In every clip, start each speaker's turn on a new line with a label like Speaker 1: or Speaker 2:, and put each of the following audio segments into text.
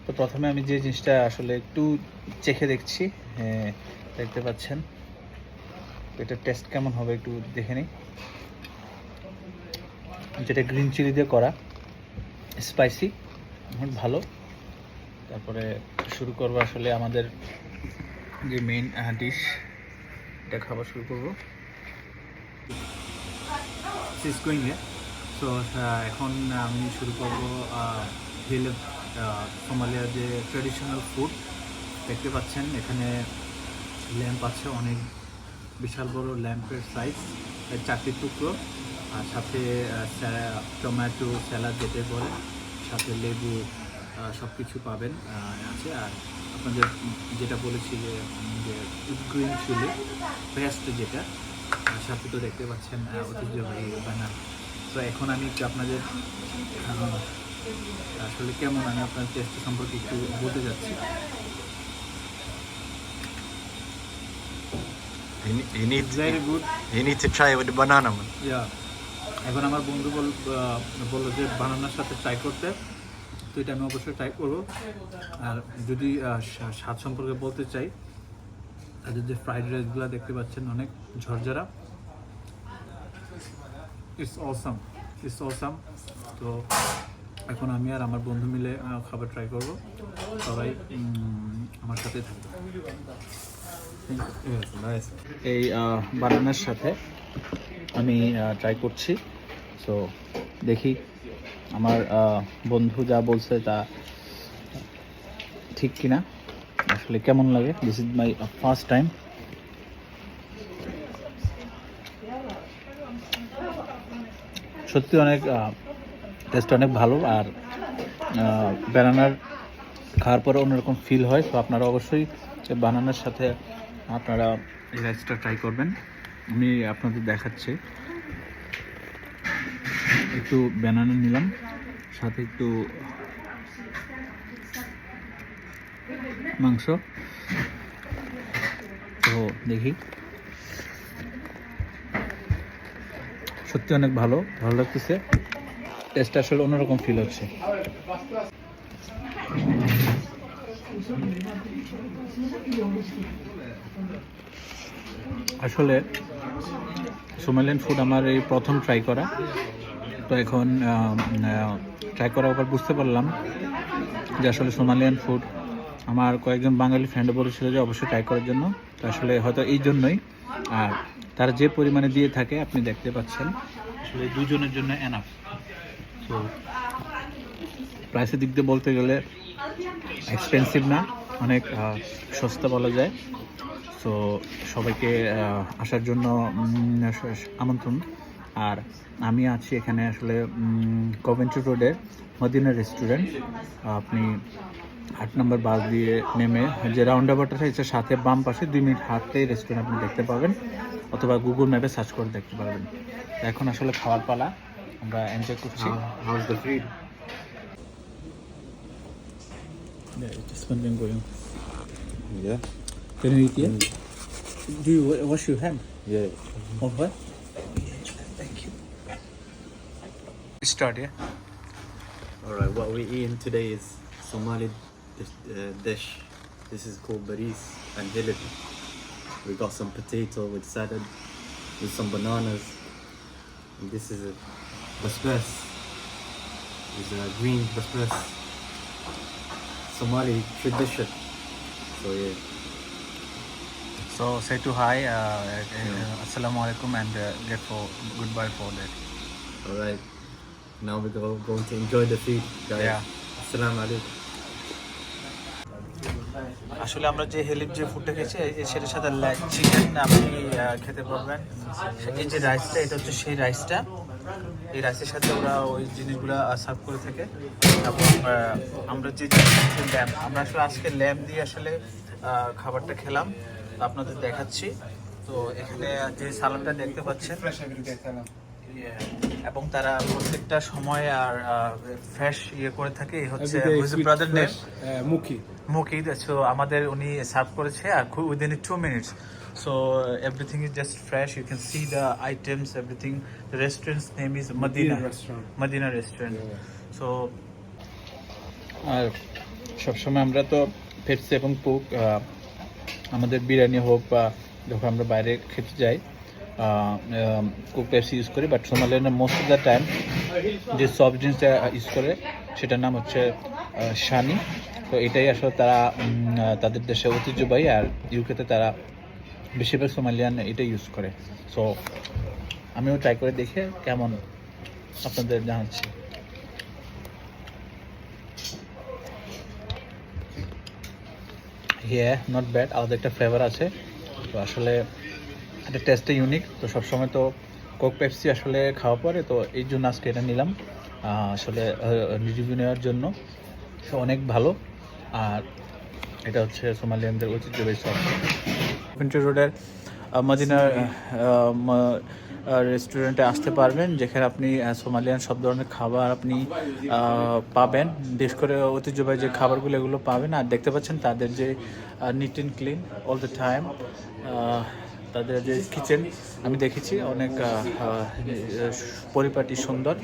Speaker 1: তো প্রথমে আমি যে জিনিসটা আসলে একটু চেখে দেখছি, দেখতে পাচ্ছেন এটা টেস্ট কেমন হবে একটু দেখে নিই। যেটা গ্রিন চিলি দিয়ে করা, স্পাইসি, ভালো। তারপরে শুরু করবো আসলে আমাদের যে মেইন ডিশ, এটা খাবার শুরু করবো। তো এখন আমি শুরু করবো হিলেব সোমালিয়ার যে ট্রেডিশনাল ফুড। দেখতে পাচ্ছেন এখানে ল্যাম্প আছে, অনেক বিশাল বড় ল্যাম্পের সাইজ, 4টি টুকরো, আর সাথে টমেটো স্যালাড যেতে বলে, সাথে লেবু, সব কিছু পাবেন আছে। আর আপনাদের যেটা বলেছি যে গ্রিন চিলি পেস্ট যেটা, সাথে তো দেখতে পাচ্ছেন ঐতিহ্যবাহী বানানা। তো এখন আমি একটু আপনাদের আসলে কেমন, আমি আপনার টেস্ট সম্পর্কে একটু বলতে যাচ্ছি। Very good.
Speaker 2: You need to try it with the banana, man.
Speaker 1: Yeah. এখন আমার বন্ধু বললো যে বানানার সাথে ট্রাই করতে, তো এটা আমি অবশ্যই ট্রাই করবো। আর যদি স্বাদ সম্পর্কে বলতে চাই, তাদের যে ফ্রাইড রাইসগুলো দেখতে পাচ্ছেন অনেক ঝরঝরা, ইটস অসাম। তো এখন আমি আর আমার বন্ধু মিলে খাবার ট্রাই করব। সবাই আমার সাথে থাকবে। এই বানানার সাথে আমি ট্রাই করছি। সো দেখি আমার বন্ধু যা বলছে তা ঠিক কিনা, আসলে কেমন লাগে। This is my first time. সত্যি অনেক টেস্ট অনেক ভালো, আর বানানার খাওয়ার পরে অন্যরকম ফিল হয়। তো আপনারা অবশ্যই বানানার সাথে আপনারা এই রাইসটা ট্রাই করবেন। আমি আপনাদের দেখাচ্ছি, একটু বানানা নিলাম, সাথে একটু মাংস। তো দেখি, সত্যি অনেক ভালো লাগতেছে। টেস্টটা আসলে অন্যরকম ফিল হচ্ছে। আসলে সোমালিয়ান ফুড আমার এই প্রথম ট্রাই করা। তো এখন ট্রাই করার পর বুঝতে পারলাম যে আসলে সোমালিয়ান ফুড, আমার কয়েকজন বাঙালি ফ্রেন্ড বলেছিল যে অবশ্যই ট্রাই করার জন্য। তো আসলে হয়তো এই জন্যই, আর তারা যে পরিমাণে দিয়ে থাকে আপনি দেখতে পাচ্ছেন, আসলে দুজনের জন্য এনাফ। তো প্রাইসের দিক দিয়ে বলতে গেলে এক্সপেন্সিভ না, অনেক সস্তা বলা যায়। তো সবাইকে আসার জন্য আমন্ত্রণ। আর আমি আছি এখানে আসলে কভেন্ট্রি রোডের মদিনা রেস্টুরেন্ট। আপনি 8 নম্বর বাস দিয়ে নেমে যে রাউন্ড আবাউটটা আছে, সাথে বাম পাশে 2 মিনিট হাঁটতেই রেস্টুরেন্ট আপনি দেখতে পাবেন, অথবা গুগল ম্যাপে সার্চ করে দেখতে পারবেন। এখন আসলে খাওয়ার পালা, আমরা এনজয় করছি।
Speaker 2: How's the food?
Speaker 1: Yeah, it is something going.
Speaker 2: Yeah.
Speaker 1: Can you eat here? Do you wash your hand?
Speaker 2: Yeah.
Speaker 1: Of what? Thank you. Start, yeah?
Speaker 2: Alright, what we're eating today is Somali dish. This is called baris and hilib. We got some potato with salad, with some bananas. And this is a basbas. It's a green basbas. Somali tradition. So yeah.
Speaker 1: So say to hi, assalamu alaikum, and get for goodbye for that.
Speaker 2: Alright. Now we're going to enjoy the food, guys.
Speaker 1: Yeah.
Speaker 2: Assalamu alaikum.
Speaker 1: আসলে আমরা যে হেলিপ যে ফুডটা খেয়েছি, সেটার সাথে leg chicken আপনি খেতে পারবেন। এই যে রাইসটা, এটা হচ্ছে সেই রাইসটা। এই রাইসের সাথে ওরা ওই জিনিসগুলো সার্ভ করে থাকে। এবং আমরা যে ল্যাম্প, আমরা আসলে আজকে ল্যাম্প দিয়ে আসলে খাবারটা খেলাম, আপনাদের দেখাচ্ছি। তো এখানে যে সালাডটা দেখতে পাচ্ছেন, এবং তারা প্রত্যেকটা সময় আর ফ্রেশ করে থাকে। এই হচ্ছে ব্রাদার নেম মুকি। সো আমাদের উনি সার্ভ করেছে, আর within 2 minutes. So everything is just fresh, you can see the items, everything. The restaurant's name is Madina restaurant. So আর সবসময় আমরা তো পেপসি এবং কোক আমাদের বিরিয়ানি হোক বা যখন আমরা বাইরে খেতে যাই কোক পেপসি ইউজ করি, বাট সোমালিয়ানের মোস্ট অফ দ্য টাইম যে সফট ড্রিঙ্কসটা ইউজ করে সেটার নাম হচ্ছে শানি। তো এটাই আসলে তারা তাদের দেশে ঐতিহ্যবাহী, আর ইউকেতে তারা বেশিরভাগ সোমালিয়ান এটা ইউজ করে। সো আমিও ট্রাই করে দেখে কেমন আপনাদের জানাচ্ছি। নট ব্যাড, আলাদা একটা ফ্লেভার আছে। তো আসলে এটা টেস্টটা ইউনিক। তো সবসময় তো কোক পেপসি আসলে খাওয়া পরে, তো এই জন্য আজকে এটা নিলাম আসলে রিভিউ নেওয়ার জন্য। তো অনেক ভালো। আর এটা হচ্ছে সোমালিয়ানদের ঐতিহ্যবাহী সব। ইনফেন্ট্রি রোডের মদিনার রেস্টুরেন্টে আসতে পারবেন, যেখানে আপনি সোমালিয়ান সব ধরনের খাবার আপনি পাবেন। বিশেষ করে ঐতিহ্যবাহী যে খাবারগুলো এগুলো পাবেন। আর দেখতে পাচ্ছেন তাদের যে neat and clean all the time, তাদের যে কিচেন আমি দেখেছি অনেক পরিপাটি সুন্দর।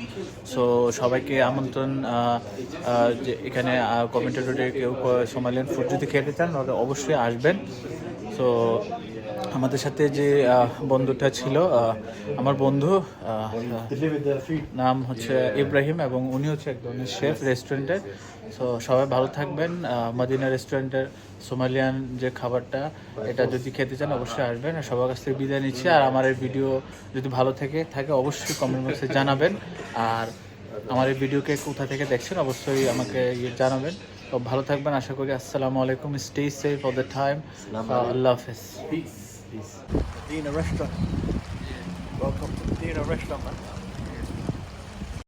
Speaker 1: সো সবাইকে আমন্ত্রণ যে এখানে কমেন্টে রোডে কেউ সোমালিয়ান ফুড যদি খেতে চান তাহলে অবশ্যই আসবেন। সো আমাদের সাথে যে বন্ধুটা ছিল আমার বন্ধু, নাম হচ্ছে ইব্রাহিম, এবং উনি হচ্ছে এক ধরনের শেফ রেস্টুরেন্টের। সো সবাই ভালো থাকবেন। মদিনা রেস্টুরেন্টের সোমালিয়ান যে খাবারটা এটা যদি খেতে চান অবশ্যই আসবেন। আর সবার কাছ থেকে বিদায় নিচ্ছি। আর আমার এই ভিডিও যদি ভালো থাকে অবশ্যই কমেন্ট বক্সে জানাবেন। আর আমার এই ভিডিওকে কোথা থেকে দেখছেন অবশ্যই আমাকে জানাবেন। তো ভালো থাকবেন আশা করি। আসসালামু আলাইকুম। Stay safe all the time. আল্লাহ হাফেজ।
Speaker 2: Peace.
Speaker 1: Medina restaurant. Welcome to Medina restaurant, man.